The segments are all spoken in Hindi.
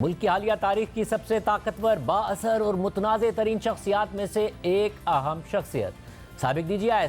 मुल्क की हालिया तारीख की सबसे ताकतवर, बाअसर और मुतनाज़ तरीन शख्सियात में से एक अहम शख्सियत साबिक DGI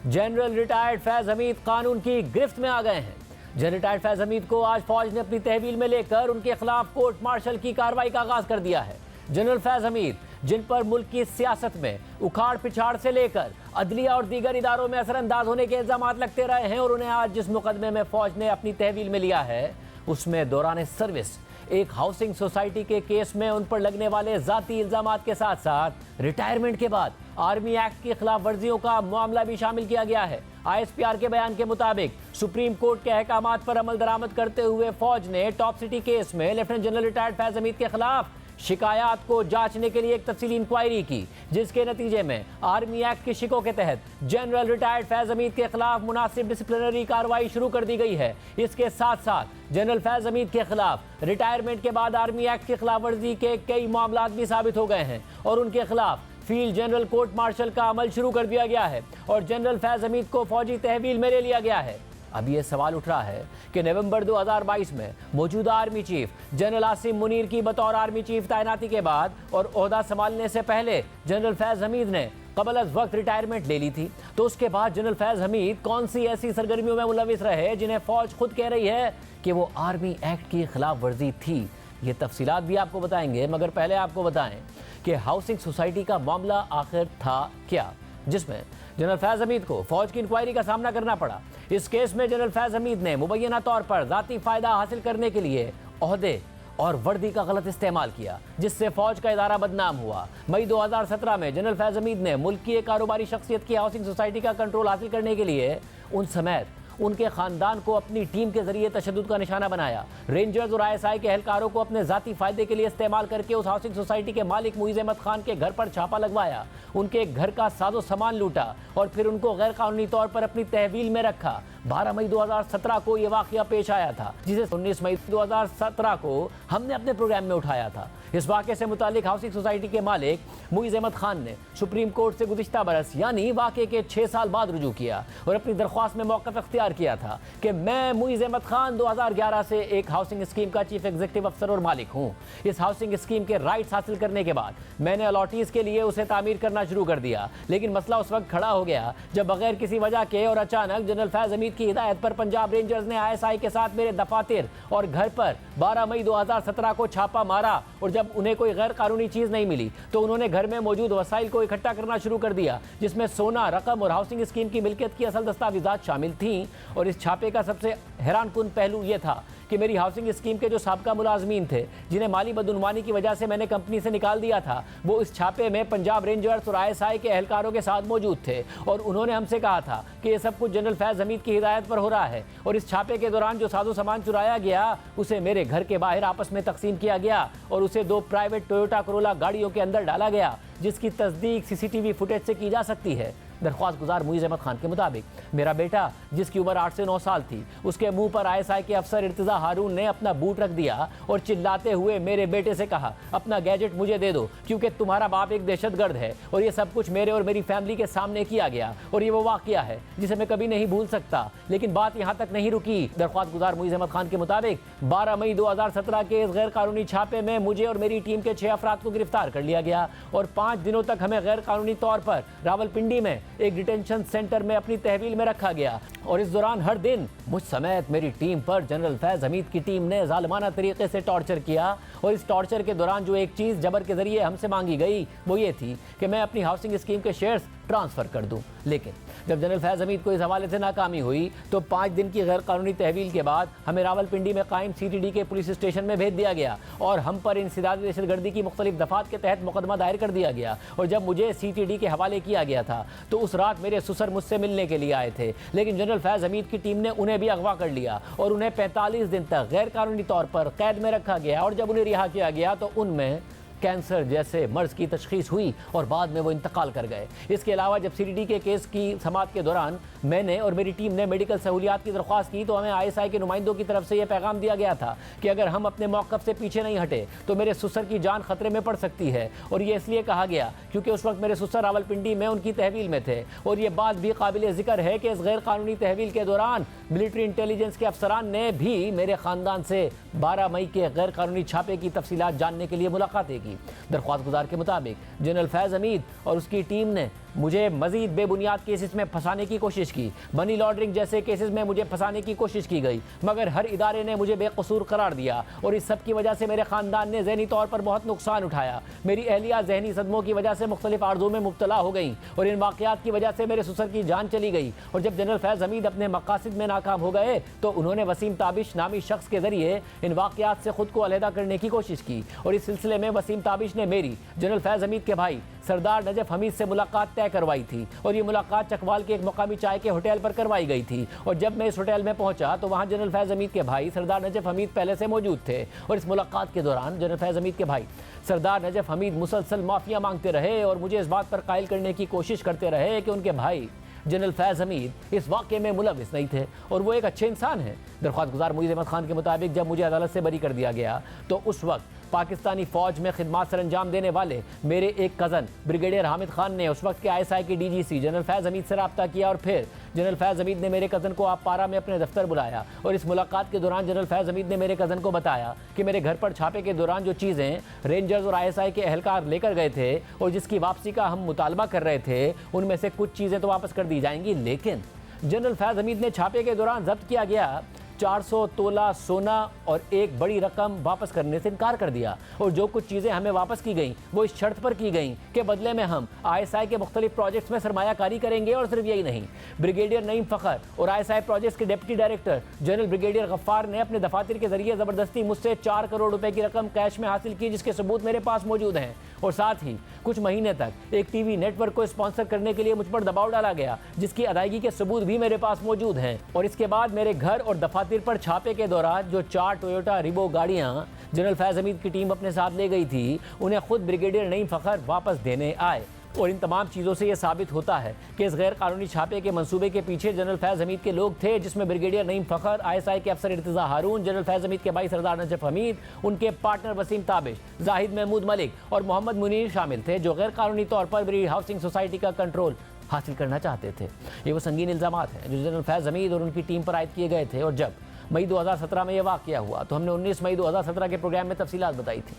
जनरल रिटायर्ड फैज़ हमीद कानून की गिरफ्त में आ गए हैं। जनरल रिटायर्ड फैज़ हमीद को आज फौज ने अपनी तहवील में लेकर उनके खिलाफ कोर्ट मार्शल की कार्रवाई का आगाज कर दिया है। जनरल फैज़ हमीद, जिन पर मुल्क की सियासत में उखाड़ पिछाड़ से लेकर अदलिया और दीगर इदारों में असरअंदाज होने के इल्जाम लगते रहे हैं, और उन्हें आज जिस मुकदमे में फौज ने अपनी तहवील में लिया है उसमें दौरान सर्विस एक हाउसिंग सोसाइटी के केस में उन पर लगने वाले जाती इल्जामात के साथ साथ रिटायरमेंट के बाद आर्मी एक्ट की खिलाफ वर्जियों का मामला भी शामिल किया गया है। ISPR के बयान के मुताबिक सुप्रीम कोर्ट के अहकामात पर अमल दरामद करते हुए फौज ने टॉप सिटी केस में लेफ्टिनेंट जनरल रिटायर्ड फैज़ हमीद के खिलाफ शिकायत को जांचने के लिए एक तफसीली इंक्वायरी की, जिसके नतीजे में आर्मी एक्ट की शिकों के तहत जनरल रिटायर्ड फैज़ हमीद के खिलाफ मुनासिब डिसिप्लिनरी कार्रवाई शुरू कर दी गई है। इसके साथ साथ जनरल फैज़ हमीद के खिलाफ रिटायरमेंट के बाद आर्मी एक्ट की खिलाफ वर्जी के कई मामला भी साबित हो गए हैं और उनके खिलाफ फील्ड जनरल कोर्ट मार्शल का अमल शुरू कर दिया गया है और जनरल फैज़ हमीद को फौजी तहवील में ले लिया गया है। अब ये सवाल उठ रहा है कि नवंबर 2022 में मौजूदा army chief general Asim Munir की बतौर आर्मी चीफ तैनाती के बाद और ओहदा संभालने से पहले जनरल फैज़ हमीद ने कबल अज वक्त रिटायरमेंट ले ली थी, तो उसके बाद जनरल फैज़ हमीद कौन सी ऐसी सरगर्मियों में मुलविस रहे जिन्हें फौज खुद कह रही है कि वो आर्मी एक्ट की खिलाफ वर्जी थी। ये तफसीलात भी आपको बताएंगे, मगर पहले आपको बताएं कि हाउसिंग सोसाइटी का मामला आखिर था क्या, जिसमें जनरल फैज़ हमीद को फौज की इंक्वायरी का सामना करना पड़ा। इस केस में जनरल फैज़ हमीद ने मुबैना तौर पर जाती फ़ायदा हासिल करने के लिए ओहदे और वर्दी का गलत इस्तेमाल किया, जिससे फौज का इदारा बदनाम हुआ। मई 2017 में जनरल फैज़ हमीद ने मुल्क की एक कारोबारी शख्सियत की हाउसिंग सोसाइटी का कंट्रोल हासिल करने के लिए उन समेत उनके खानदान को अपनी टीम के जरिए तशद्दुद का निशाना बनाया। रेंजर्स और ISI के एहलकारों को अपने जाती फायदे के लिए इस्तेमाल करके उस हाउसिंग सोसाइटी के मालिक मुइज़ अहमद खान के घर पर छापा लगवाया, उनके घर का साजो सामान लूटा और फिर उनको गैर कानूनी तौर पर अपनी तहवील में रखा। 12 मई 2017 को यह वाकया पेश आया था, जिसे 19 मई 2017 को हमने अपने प्रोग्राम में उठाया था। इस वाक़े से मुतालिक हाउसिंग सोसाइटी के मालिक मुइज़ अहमद खान ने सुप्रीम कोर्ट से गुज़िश्ता बरस यानी वाक़े के 6 साल बाद रुजू किया और अपनी दरख्वास्त में मौक़िफ़ इख्तियार किया था कि मैं मुइज़ अहमद खान 2011 से एक हाउसिंग स्कीम का चीफ एग्जीक्यूटिव अफसर और मालिक हूँ। इस हाउसिंग स्कीम के राइट्स हासिल करने के बाद मैंने अलॉटीज़ के लिए उसे तामीर करना शुरू कर दिया, लेकिन मसला उस वक्त खड़ा हो गया जब बगैर किसी वजह के और अचानक जनरल फैज़ हमीद की हिदायत पर पंजाब रेंजर्स ने ISI के साथ मेरे दफातर और घर पर 12 मई 2017 को छापा मारा और जब उन्हें कोई गैर कानूनी चीज़ नहीं मिली तो उन्होंने घर में मौजूद वसाइल को इकट्ठा करना शुरू कर दिया, जिसमें सोना, रकम और हाउसिंग स्कीम की मिल्कियत की असल दस्तावेजात शामिल थीं। और इस छापे का सबसे हैरानकुन पहलू यह था कि मेरी हाउसिंग स्कीम के जो साबका मुलाजमीन थे, जिन्हें माली बदउनवानी की वजह से मैंने कंपनी से निकाल दिया था, वो इस छापे में पंजाब रेंजर्स और ISI के एहलकारों के साथ मौजूद थे और उन्होंने हमसे कहा था कि ये सब कुछ जनरल फैज़ हमीद की हिदायत पर हो रहा है और इस छापे के दौरान जो साजो सामान चुराया गया उसे मेरे घर के बाहर आपस में तकसीम किया गया और उसे 2 प्राइवेट टोयोटा कोरोला गाड़ियों के अंदर डाला गया, जिसकी तस्दीक CCTV फुटेज से की जा सकती है। दरख्वास्त गुजार मुइज़ अहमद खान के मुताबिक मेरा बेटा, जिसकी उम्र 8 से 9 साल थी, उसके मुंह पर ISI के अफसर इर्तिज़ा हारून ने अपना बूट रख दिया और चिल्लाते हुए मेरे बेटे से कहा, अपना गैजेट मुझे दे दो क्योंकि तुम्हारा बाप एक दहशतगर्द है। और ये सब कुछ मेरे और मेरी फैमिली के सामने किया गया और ये वो वाक़या है जिसे मैं कभी नहीं भूल सकता। लेकिन बात यहाँ तक नहीं रुकी। दरख्वास्त गुजार मुइज़ अहमद खान के मुताबिक 12 मई 2017 के इस गैर कानूनी छापे में मुझे और मेरी टीम के 6 अफराद को गिरफ्तार कर लिया गया और 5 दिनों तक हमें गैर कानूनी तौर पर रावलपिंडी में एक डिटेंशन सेंटर में अपनी तहवील में रखा गया। और इस दौरान हर दिन मुझ समेत मेरी टीम पर जनरल फैज़ हमीद की टीम ने जालिमाना तरीके से टॉर्चर किया और इस टॉर्चर के दौरान जो एक चीज़ जबर के जरिए हमसे मांगी गई वो ये थी कि मैं अपनी हाउसिंग स्कीम के शेयर्स ट्रांसफ़र कर दूं। लेकिन जब जनरल फैज़ हमीद को इस हवाले से नाकामी हुई तो 5 दिन की गैर कानूनी तहवील के बाद हमें रावलपिंडी में कायम CTD के पुलिस स्टेशन में भेज दिया गया और हम पर इंसदादी दहशतगर्दी की मुख्तलिफ दफ़ात के तहत मुकदमा दायर कर दिया गया। और जब मुझे CTD के हवाले किया गया था तो उस रात मेरे ससुर मुझसे मिलने के लिए आए थे, लेकिन जनरल फैज़ हमीद की टीम ने उन्हें भी अगवा कर लिया और उन्हें 45 दिन तक गैर कानूनी तौर पर कैद में रखा गया और जब उन्हें रिहा किया गया तो उनमें कैंसर जैसे मर्ज की तशखीस हुई और बाद में वो इंतकाल कर गए। इसके अलावा जब सीडीडी के केस की समाअत के दौरान मैंने और मेरी टीम ने मेडिकल सहूलियात की दरख्वास्त की तो हमें ISI के नुमाइंदों की तरफ से यह पैगाम दिया गया था कि अगर हम अपने मौक़िफ़ से पीछे नहीं हटे तो मेरे ससुर की जान खतरे में पड़ सकती है। और ये इसलिए कहा गया क्योंकि उस वक्त मेरे ससुर रावलपिंडी में उनकी तहवील में थे। और ये बात भी काबिल ज़िक्र है कि इस गैर कानूनी तहवील के दौरान मिलिट्री इंटेलिजेंस के अफसरान ने भी मेरे ख़ानदान से 12 मई के गैर कानूनी छापे की तफसीलात जानने के लिए मुलाकातें की। दरख्वास्त गुजार के मुताबिक जनरल फैज़ हमीद और उसकी टीम ने मुझे मजीद बेबुनियाद केसेस में फंसाने की कोशिश की। मनी लॉन्ड्रिंग जैसे केसेस में मुझे फंसाने की कोशिश की गई, मगर हर इदारे ने मुझे बेकसूर करार दिया और इस सब की वजह से मेरे ख़ानदान ने जहनी तौर पर बहुत नुकसान उठाया। मेरी अहलिया जहनी सदमों की वजह से मुख्तलिफ आर्ज़ों में मुब्तला हो गई और इन वाक़यात की वजह से मेरे ससुर की जान चली गई। और जब जनरल फैज़ हमीद अपने मकासद में नाकाम हो गए तो उन्होंने वसीम ताबिश नामी शख्स के ज़रिए इन वाक़यात से ख़ुद को अलहदा करने की कोशिश की। और इस सिलसिले में वसीम ताबिश ने मेरी जनरल फैज़ हमीद के भाई सरदार नजफ हमीद से मुलाकात तय करवाई थी और ये मुलाकात चकवाल के एक मुकामी चाय के होटल पर करवाई गई थी। और जब मैं इस होटल में पहुंचा तो वहां जनरल फैज़ हमीद के भाई सरदार नजफ हमीद पहले से मौजूद थे। और इस मुलाकात के दौरान जनरल फैज़ हमीद के भाई सरदार नजफ हमीद मुसलसल माफिया मांगते रहे और मुझे इस बात पर कायल करने की कोशिश करते रहे कि उनके भाई जनरल फैज़ हमीद इस वाक़े में मुलविस नहीं थे और वो एक अच्छे इंसान हैं। दरख्वास्त गुजार मुईज़ अहमद खान के मुताबिक जब मुझे अदालत से बरी कर दिया गया तो उस वक्त पाकिस्तानी फ़ौज में खिदमत सर अंजाम देने वाले मेरे एक कज़न ब्रिगेडियर हामिद खान ने उस वक्त के ISI के DGC जनरल फैज़ हमीद से रब्ता किया और फिर जनरल फैज़ हमीद ने मेरे कज़न को पारा में अपने दफ्तर बुलाया। और इस मुलाकात के दौरान जनरल फैज़ हमीद ने मेरे कज़न को बताया कि मेरे घर पर छापे के दौरान जो चीज़ें रेंजर्स और ISI के एहलकार लेकर गए थे और जिसकी वापसी का हम मुतालबा कर रहे थे उनमें से कुछ चीज़ें तो वापस कर दी जाएंगी, लेकिन जनरल फैज़ हमीद ने छापे के दौरान जब्त किया गया 400 तोला सोना और एक बड़ी रकम वापस करने से इनकार कर दिया। और जो कुछ चीज़ें हमें वापस की गई वो इस शर्त पर की गई कि बदले में हम ISI के मुख्तलिफ प्रोजेक्ट्स में सरमायाकारी करेंगे। और सिर्फ यही नहीं, ब्रिगेडियर नईम फ़खर और ISI प्रोजेक्ट्स के deputy director general brigadier Ghaffar ने अपने दफातर के जरिए ज़बरदस्ती मुझसे 4 करोड़ रुपए की रकम कैश में हासिल की, जिसके सबूत मेरे पास मौजूद हैं। और साथ ही कुछ महीने तक एक TV नेटवर्क को स्पॉन्सर करने के लिए मुझ पर दबाव डाला गया, जिसकी अदायगी के सबूत भी मेरे पास मौजूद हैं। और इसके बाद मेरे घर और दफातर पर छापे के दौरान जो 4 टोयोटा रिबो गाड़ियां जनरल फैज़ हमीद की टीम अपने साथ ले गई थी उन्हें खुद ब्रिगेडियर नईम फ़खर वापस देने आए। और इन तमाम चीज़ों से यह साबित होता है कि इस गैर कानूनी छापे के मंसूबे के पीछे जनरल फैज़ हमीद के लोग थे, जिसमें ब्रिगेडियर नईम फ़खर, ISI के अफसर इर्तिज़ा हारून, जनरल फैज़ हमीद के भाई सरदार नजफ हमीद, उनके पार्टनर वसीम ताबिश, जाहिद महमूद मलिक और मोहम्मद मुनीर शामिल थे, जो गैर कानूनी तौर पर ब्रिटिश हाउसिंग सोसाइटी का कंट्रोल हासिल करना चाहते थे। ये वो संगीन इल्ज़ामात हैं जो जनरल फैज़ हमीद और उनकी टीम पर आयद किए गए थे। और जब मई 2017 में यह वाक़या हुआ तो हमने 19 मई 2017 के प्रोग्राम में तफसीलात बताई थी।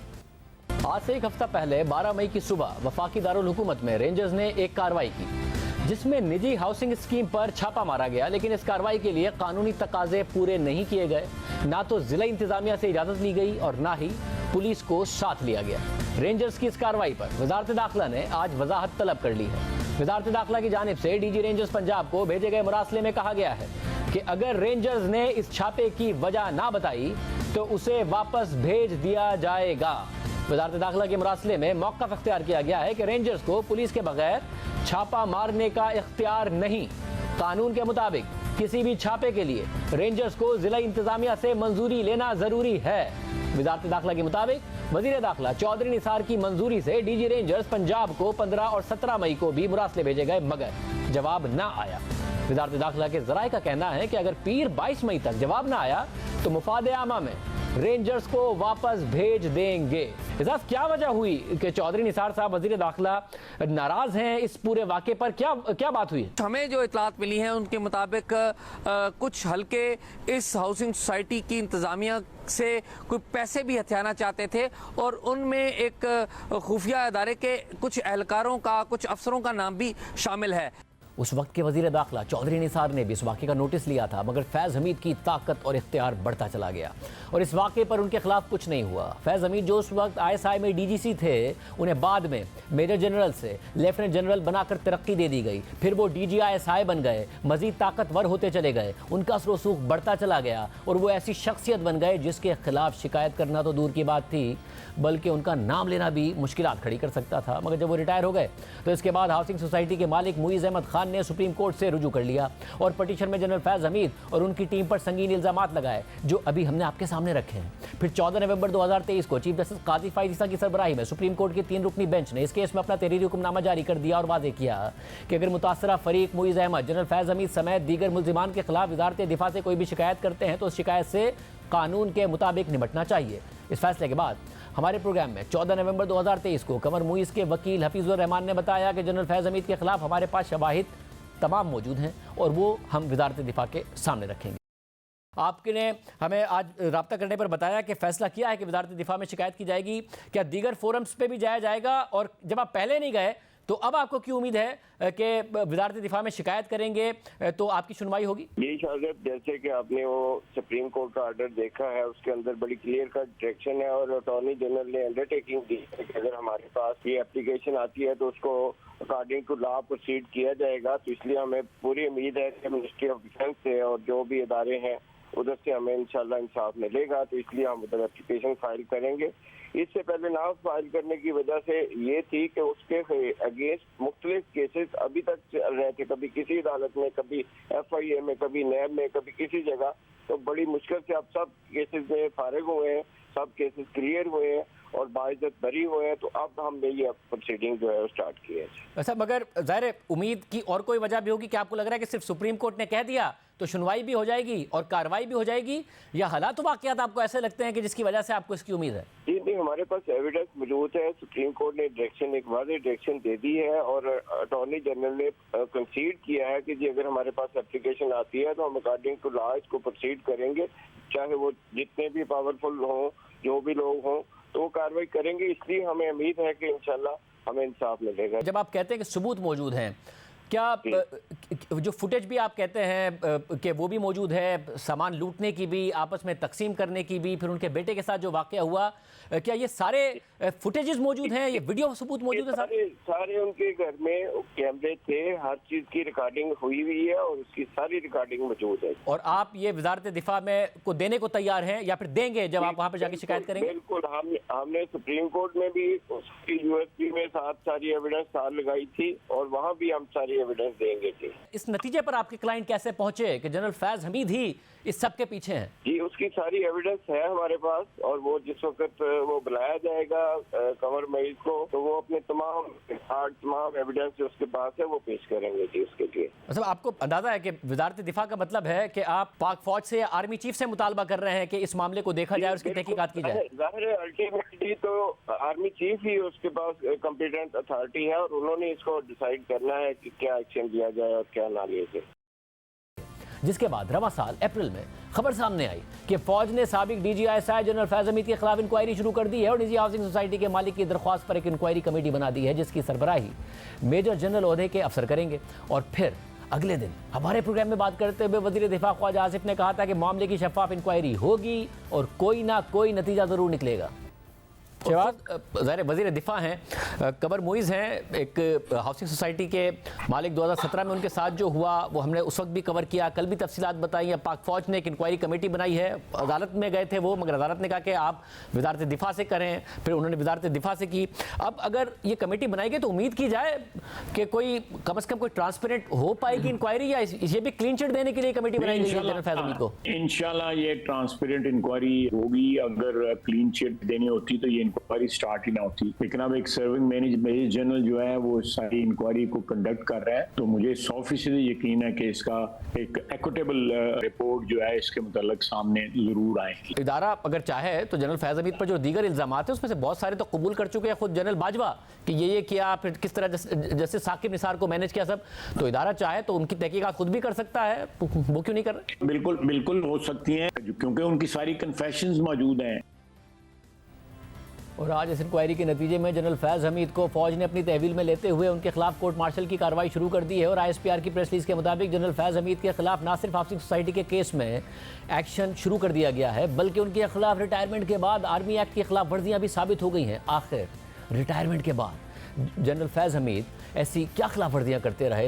आज से एक हफ्ता पहले 12 मई की सुबह वफाकी दारुल हुकूमत में रेंजर्स ने एक कार्रवाई की जिसमें निजी हाउसिंग स्कीम पर छापा मारा गया, लेकिन इस कार्रवाई के लिए कानूनी तकाजे पूरे नहीं किए गए। ना तो जिला इंतजामिया से इजाज़त ली गई और ना ही पुलिस को साथ लिया गया। रेंजर्स की इस कार्रवाई पर वजारत दाखिला ने आज वजाहत तलब कर ली है। वजारत दाखिला की जानिब से DG रेंजर्स पंजाब को भेजे गए मुरासले में कहा गया है कि अगर रेंजर्स ने इस छापे की वजह ना बताई तो उसे वापस भेज दिया जाएगा। वजारत दाखिला के मुरासले में मौक़िफ़ अख्तियार किया गया है कि रेंजर्स को पुलिस के बगैर छापा मारने का इख्तियार नहीं। कानून के मुताबिक किसी भी छापे के लिए रेंजर्स को जिला इंतजामिया से मंजूरी लेना जरूरी है। वजारत दाखिला के मुताबिक वजीर दाखिला चौधरी निसार की मंजूरी से DG रेंजर्स पंजाब को 15 और 17 मई को भी मुरासले भेजे गए, मगर जवाब ना आया। वजारत दाखिला के ज़राए का कहना है कि अगर पीर 22 मई तक जवाब ना आया तो मुफाद आमा में रेंजर्स को वापस भेज देंगे। इजाज़, क्या वजह हुई कि चौधरी निसार साहब वजीर दाखिला नाराज हैं इस पूरे वाक़े पर? क्या बात हुई? हमें जो इतलात मिली हैं उनके मुताबिक कुछ हल्के इस हाउसिंग सोसाइटी की इंतज़ामिया से कोई पैसे भी हथियाना चाहते थे और उनमें एक खुफिया अदारे के कुछ एहलकारों का, कुछ अफसरों का नाम भी शामिल है। उस वक्त के वजीर दाखिला चौधरी निसार ने भी इस वाक़े का नोटिस लिया था, मगर फैज़ हमीद की ताकत और इख्तियार बढ़ता चला गया और इस वाक़े पर उनके खिलाफ कुछ नहीं हुआ। फैज़ हमीद जो उस वक्त ISI में DGC थे, उन्हें बाद में मेजर जनरल से लेफ्टिनेंट जनरल बनाकर तरक्की दे दी गई, फिर वो DG ISI बन गए, मज़ीद ताकतवर होते चले गए, उनका असर व सूख बढ़ता चला गया और वो ऐसी शख्सियत बन गए जिसके खिलाफ शिकायत करना तो दूर की बात थी, बल्कि उनका नाम लेना भी मुश्किलात खड़ी कर सकता था। मगर जब वो रिटायर हो गए तो इसके बाद हाउसिंग सोसाइटी के मालिक मुईज़ अहमद खान ने सुप्रीम कोर्ट से रुजू कर लिया और पटिशन में जनरल फैज़ हमीद और उनकी टीम पर संगीन इल्जामात लगाए, जो अभी हमने आपके सामने रखे हैं। फिर 14 नवंबर 2023 को चीफ जस्टिस काजी फाइज ईसा की सरबराही में सुप्रीम कोर्ट की 3 रुकनी बेंच ने इस केस में अपना तहरीरी हुक्मनामा जारी कर दिया और वाजे किया कि अगर मुतासरा फरीक मुईज़ अहमद, जनरल फैज़ हमीद समेत दीगर मुल्जिमान के खिलाफ वजारत दिफा से कोई भी शिकायत करते हैं तो उस शिकायत से कानून के मुताबिक निपटना चाहिए। इस फैसले के बाद हमारे प्रोग्राम में 14 नवंबर 2023 को कमर मुईज़ के वकील हफीजुर रहमान ने बताया कि जनरल फैज़ हमीद के खिलाफ हमारे पास शवाहिद तमाम मौजूद हैं और वो हम वजारत दिफा के सामने रखेंगे। आपने हमें आज राब्ता करने पर बताया कि फैसला किया है कि वजारत दिफा में शिकायत की जाएगी। क्या दीगर फोरम्स पे भी जाया जाएगा? और जब आप पहले नहीं गए तो अब आपको क्यों उम्मीद है कि वजारत दिफा में शिकायत करेंगे तो आपकी सुनवाई होगी? यही शायद जैसे कि आपने वो सुप्रीम कोर्ट का ऑर्डर देखा है, उसके अंदर बड़ी क्लियर कट डायरेक्शन है और अटॉर्नी जनरल ने अंडरटेकिंग दी है कि अगर हमारे पास ये एप्लीकेशन आती है तो उसको अकॉर्डिंग टू लॉ प्रोसीड किया जाएगा। तो इसलिए हमें पूरी उम्मीद है कि मिनिस्ट्री ऑफ डिफेंस से और जो भी इदारे हैं उधर से हमें इंशाल्लाह इंसाफ मिलेगा। तो इसलिए हम उधर एप्लीकेशन फाइल करेंगे। इससे पहले ना फाइल करने की वजह से ये थी कि उसके अगेंस्ट मुख्तलिफ केसेस अभी तक चल रहे थे, कभी किसी अदालत में, कभी FIA में, कभी नैब में, कभी किसी जगह। तो बड़ी मुश्किल से अब सब केसेस में फारिग हुए हैं, सब केसेस क्लियर हुए हैं और बाइज्जत बरी हुए हैं। तो अब हमने ये प्रोसीडिंग जो है वो स्टार्ट की है। अच्छा, मगर ज़ाहिर उम्मीद की और कोई वजह भी होगी कि आपको लग रहा है कि सिर्फ सुप्रीम कोर्ट ने कह दिया तो सुनवाई भी हो जाएगी और कार्रवाई भी हो जाएगी, या हालात वाक़यात आपको ऐसे लगते हैं कि जिसकी वजह से आपको इसकी उम्मीद है? जी नहीं, हमारे पास एविडेंस मौजूद है। सुप्रीम कोर्ट ने डायरेक्शन, एक वाज़ेह डायरेक्शन दे दी है और अटॉर्नी जनरल ने कंसीड किया है कि जी अगर हमारे पास एप्लीकेशन आती है तो हम अकॉर्डिंग टू लॉ इसको प्रोसीड करेंगे, चाहे वो जितने भी पावरफुल हों, जो भी लोग हों, तो वो कार्रवाई करेंगे। इसलिए हमें उम्मीद है कि इंशाल्लाह हमें इंसाफ मिलेगा। जब आप कहते हैं कि सबूत मौजूद हैं, क्या जो फुटेज भी आप कहते हैं कि वो भी मौजूद है, सामान लूटने की भी, आपस में तकसीम करने की भी, फिर उनके बेटे के साथ जो वाक़या हुआ, क्या ये सारे फुटेजेस मौजूद हैं, ये वीडियो सबूत मौजूद है? सारे उनके घर में कैमरे थे, हर चीज की रिकॉर्डिंग हुई हुई है और उसकी सारी रिकॉर्डिंग मौजूद है। और आप ये वजारत दिफा में को देने को तैयार हैं या फिर देंगे जब आप वहाँ पर जाके शिकायत करेंगे? बिल्कुल, हमने सुप्रीम कोर्ट में भी उसकी USP में सारी एविडेंस साथ लगाई थी और वहाँ भी हम सारी एविडेंस देंगे थी। इस नतीजे पर आपके क्लाइंट कैसे पहुंचे कि जनरल फैज़ हमीद ही इस सब के पीछे हैं? जी, उसकी सारी एविडेंस है हमारे पास और वो जिस वक्त वो बुलाया जाएगा कमर मईज को तो वो अपने तमाम एविडेंस जो उसके पास है वो पेश करेंगे जी उसके लिए। मतलब आपको अंदाजा है कि वजारत दिफा का मतलब है कि आप पाक फौज से या आर्मी चीफ से मुतालबा कर रहे हैं कि इस मामले को देखा जाए और उसकी तहकीकात की जाए? जाहिर है अल्टीमेटली तो आर्मी चीफ ही उसके पास कॉम्पिटेंट अथॉरिटी है और उन्होंने इसको डिसाइड करना है कि क्या एक्शन लिया जाए और क्या ना लिया जाए। जिसके बाद रवा साल अप्रैल में खबर सामने आई कि फौज ने साबिक DGI जनरल फैज़ हमीद के खिलाफ इंक्वायरी शुरू कर दी है और निजी हाउसिंग सोसाइटी के मालिक की दरख्वास्त पर एक इंक्वायरी कमेटी बना दी है, जिसकी सरबराही मेजर जनरल ओहदे के अफसर करेंगे। और फिर अगले दिन हमारे प्रोग्राम में बात करते हुए वज़ीर दिफा ख्वाजा आसिफ ने कहा था कि मामले की शफाफ इंक्वायरी होगी और कोई ना कोई नतीजा ज़रूर निकलेगा। ज़ाहिर वज़ीर दिफा हैं, कमर मुईज़ हैं, एक हाउसिंग सोसाइटी के मालिक। 2017 में उनके साथ जो हुआ वो हमने उस वक्त भी कवर किया, कल भी तफसीलात बताई। अब पाक फौज ने एक इंक्वायरी कमेटी बनाई है, अदालत में गए थे वो, मगर अदालत ने कहा कि आप वजारत दिफा से करें, फिर उन्होंने वजारत दिफा से की। अब अगर ये कमेटी बनाई गई तो उम्मीद की जाए कि कोई कम से कम कोई ट्रांसपेरेंट हो पाएगी इंक्वायरी, या ये भी क्लीन चिट देने के लिए कमेटी बनाई गई है जनरल फैज़ हमीद को? इंशाल्लाह ये ट्रांसपेरेंट इंक्वायरी होगी। अगर क्लीन चिट देनी होती तो ये इंक्वायरी स्टार्ट ही ना होती, लेकिन अब एक सर्विंग मेजर जनरल जो है वो सारी इंक्वायरी को कंडक्ट कर रहा है, तो मुझे 100% यकीन है कि इसका एक इक्विटेबल रिपोर्ट जो है इसके मुताल्लिक सामने जरूर आएगी। इदारा अगर चाहे तो जनरल फैज़ हमीद पर जो दीगर इल्जामात है उसमें से बहुत सारे तो कबूल कर चुके हैं खुद जनरल बाजवा कि ये किया, फिर किस तरह जैसे साकिब निसार को मैनेज किया सब, तो इदारा चाहे तो उनकी तहकीकात खुद भी कर सकता है, वो क्यों नहीं कर रहे? बिल्कुल हो सकती है क्योंकि उनकी सारी कन्फेशंस मौजूद हैं। और आज इस इंक्वायरी के नतीजे में जनरल फैज़ हमीद को फौज ने अपनी तहवील में लेते हुए उनके खिलाफ कोर्ट मार्शल की कार्रवाई शुरू कर दी है। और ISPR की प्रेस रिलीज के मुताबिक जनरल फैज़ हमीद के खिलाफ न सिर्फ हाउसिंग सोसाइटी के केस में एक्शन शुरू कर दिया गया है, बल्कि उनके खिलाफ रिटायरमेंट के बाद आर्मी एक्ट की खिलाफ वर्जियाँ भी साबित हो गई हैं। आखिर रिटायरमेंट के बाद जनरल फैज़ हमीद ऐसी क्या खिलाफ वर्जियाँ करते रहे,